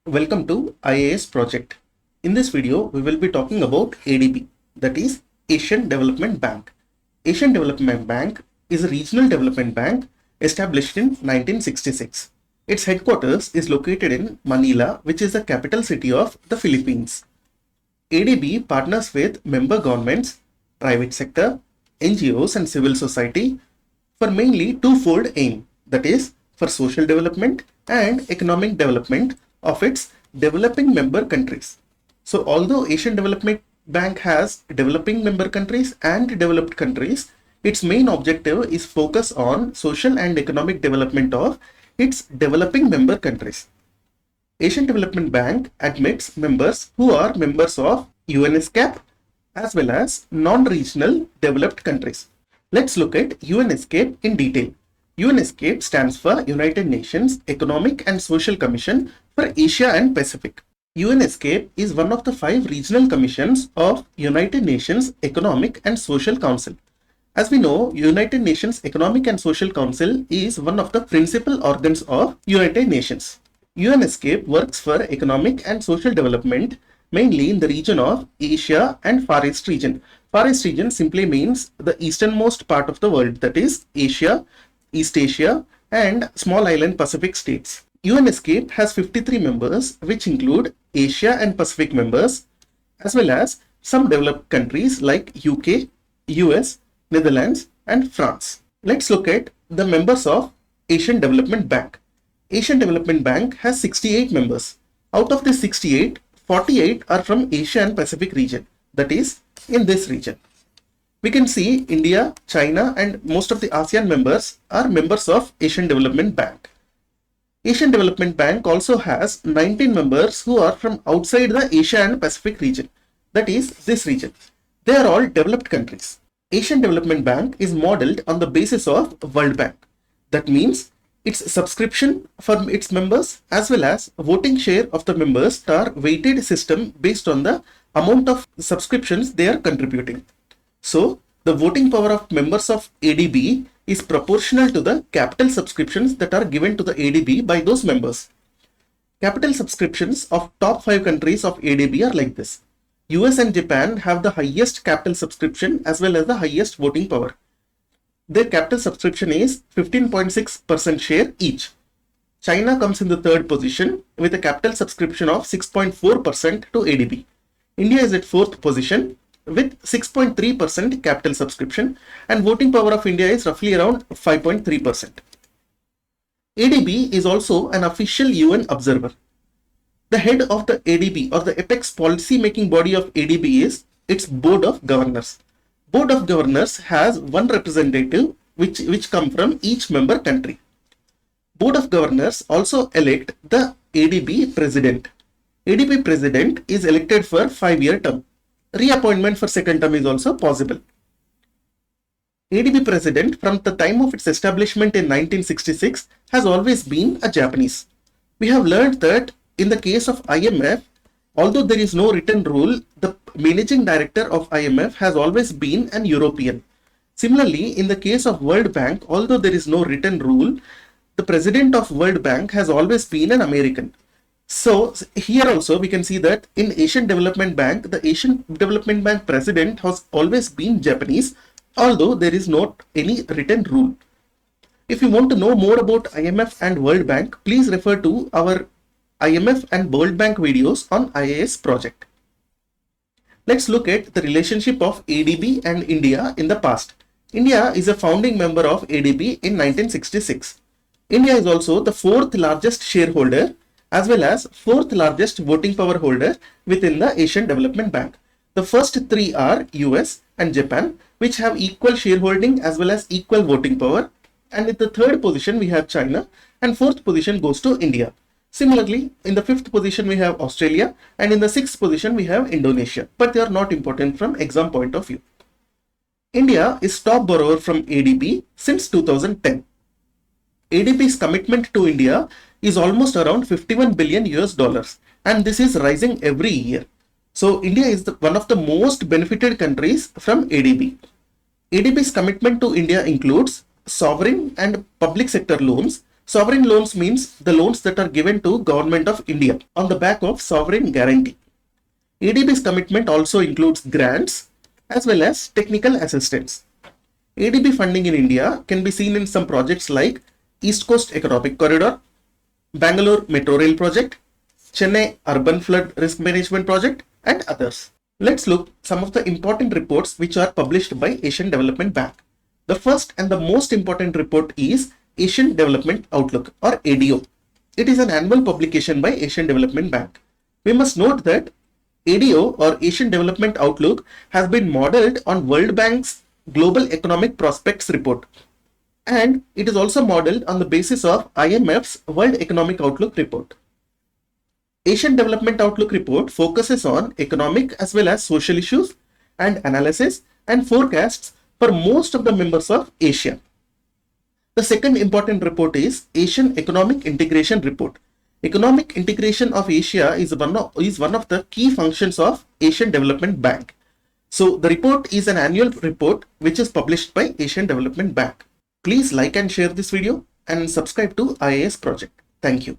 Welcome to IAS Project. In this video, we will be talking about ADB, that is Asian Development Bank. Asian Development Bank is a regional development bank established in 1966. Its headquarters is located in Manila, which is the capital city of the Philippines. ADB partners with member governments, private sector, NGOs and civil society for mainly twofold aim, that is for social development and economic development of its developing member countries. So although Asian Development Bank has developing member countries and developed countries, its main objective is focus on social and economic development of its developing member countries. Asian Development Bank admits members who are members of UNESCAP as well as non-regional developed countries. Let's look at UNESCAP in detail. UNESCAP stands for United Nations Economic and Social Commission for Asia and Pacific. UNESCAP is one of the 5 regional commissions of United Nations Economic and Social Council. As we know, United Nations Economic and Social Council is one of the principal organs of United Nations. UNESCAP works for economic and social development mainly in the region of Asia and Far East region. Far East region simply means the easternmost part of the world, that is Asia, East Asia and small island Pacific states. UNESCAP has 53 members which include Asia and Pacific members as well as some developed countries like UK, US, Netherlands and France. Let's look at the members of Asian Development Bank. Asian Development Bank has 68 members. Out of these 68, 48 are from Asia and Pacific region, that is in this region. We can see India, China and most of the ASEAN members are members of Asian Development Bank. Asian Development Bank also has 19 members who are from outside the Asia and Pacific region, that is this region. They are all developed countries. Asian Development Bank is modeled on the basis of World Bank. That means its subscription from its members as well as voting share of the members are weighted system based on the amount of subscriptions they are contributing. So the voting power of members of ADB is proportional to the capital subscriptions that are given to the ADB by those members. Capital subscriptions of top 5 countries of ADB are like this. US and Japan have the highest capital subscription as well as the highest voting power. Their capital subscription is 15.6% share each. China comes in the third position with a capital subscription of 6.4% to ADB. India is at 4th position with 6.3% capital subscription and voting power of India is roughly around 5.3%. ADB is also an official UN observer. The head of the ADB or the apex policy making body of ADB is its Board of Governors. Board of Governors has one representative which come from each member country. Board of Governors also elect the ADB President. ADB President is elected for 5-year term. Reappointment for second term is also possible. ADB President from the time of its establishment in 1966 has always been a Japanese. We have learned that in the case of IMF, although there is no written rule, the managing director of IMF has always been an European. Similarly, in the case of World Bank, although there is no written rule, the president of World Bank has always been an American. So here also we can see that in Asian Development Bank, the Asian Development Bank president has always been Japanese, although there is not any written rule. If you want to know more about IMF and World Bank, please refer to our IMF and World Bank videos on IAS Project. Let's look at the relationship of ADB and India in the past. India is a founding member of ADB in 1966. India is also the 4th largest shareholder as well as 4th largest voting power holder within the Asian Development Bank. The first 3 are US and Japan, which have equal shareholding as well as equal voting power. And in the 3rd position we have China and 4th position goes to India. Similarly, in the 5th position we have Australia and in the 6th position we have Indonesia, but they are not important from exam point of view. India is top borrower from ADB since 2010. ADB's commitment to India is almost around 51 billion US dollars and this is rising every year. So India is one of the most benefited countries from ADB. ADB's commitment to India includes sovereign and public sector loans Sovereign loans means the loans that are given to Government of India on the back of sovereign guarantee. ADB's commitment also includes grants as well as technical assistance. ADB funding in India can be seen in some projects like East Coast Economic Corridor, Bangalore Metro Rail Project, Chennai Urban Flood Risk Management Project, and others. Let's look some of the important reports which are published by Asian Development Bank. The first and the most important report is Asian Development Outlook or ADO. It is an annual publication by Asian Development Bank. We must note that ADO or Asian Development Outlook has been modeled on World Bank's Global Economic Prospects report, and it is also modeled on the basis of IMF's World Economic Outlook report. Asian Development Outlook report focuses on economic as well as social issues and analysis and forecasts for most of the members of Asia. The second important report is Asian Economic Integration Report. Economic integration of Asia is one of the key functions of Asian Development Bank. So the report is an annual report which is published by Asian Development Bank. Please like and share this video and subscribe to IAS Project. Thank you.